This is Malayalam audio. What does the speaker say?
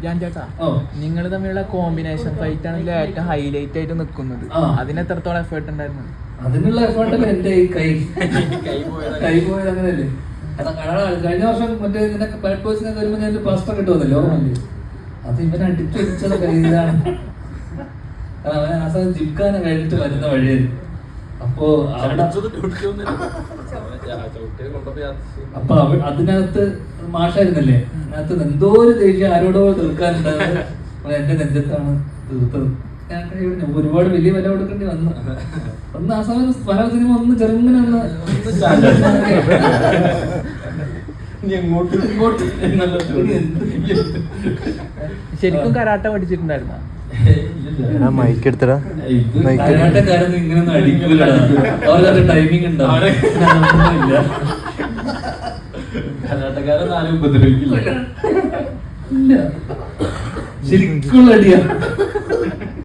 ഞാൻ ചേട്ടാ, നിങ്ങൾ തമ്മിലുള്ള കോമ്പിനേഷൻ ഫൈറ്റ് ആണെങ്കിൽ ഏറ്റവും ഹൈലൈറ്റ് ആയിട്ട് നിൽക്കുന്നത്. അതിന് എത്രത്തോളം എഫേർട്ട് ഉണ്ടായിരുന്നു? അതിനുള്ള എഫേർട്ടല്ല എന്റെ ഈ കൈ പോയത് അങ്ങനെയല്ലേ. കഴിഞ്ഞ വർഷം മറ്റേ ഇങ്ങനെ ബാഡ് ബോയ്സിനൊക്കെ വരുമ്പോ ഞാൻ പ്ലാസ്റ്റർ ഇട്ട് വന്നല്ലോ, ഓർമ്മയില്ലേ? അത് ഇവനെ അടിച്ചടിച്ചത് കയ്യിലാണ്. അവൻ ആ സമയം ജിംഖാന കഴിഞ്ഞിട്ട് വരുന്ന വഴിയായിരുന്നു. അപ്പൊ അതിനകത്ത് മാഷായിരുന്നല്ലേ, അതിനകത്ത് എന്തോ ഒരു ദേഷ്യം ആരോടോ തീർക്കാനുണ്ടായത് എന്റെ നെഞ്ചത്താണ് തീർത്തത്. ഞാൻ ഒരുപാട് വലിയ വില കൊടുക്കേണ്ടി വന്നു. ഒന്ന് ആ സമയം പല സിനിമ ഒന്ന് ചെറുങ്ങനെ ശരിക്കും കരാട്ട പഠിച്ചിട്ടുണ്ടായിരുന്ന? കരാട്ടക്കാരൊന്നും ഇങ്ങനൊന്നും അടിക്കൂല, അവരുടെ ടൈമിംഗ് ഉണ്ടാവും. കരാട്ടക്കാരൊന്നും ആരും ഉപദ്രവിക്കില്ല, ശരിക്കുള്ള അടിയാ.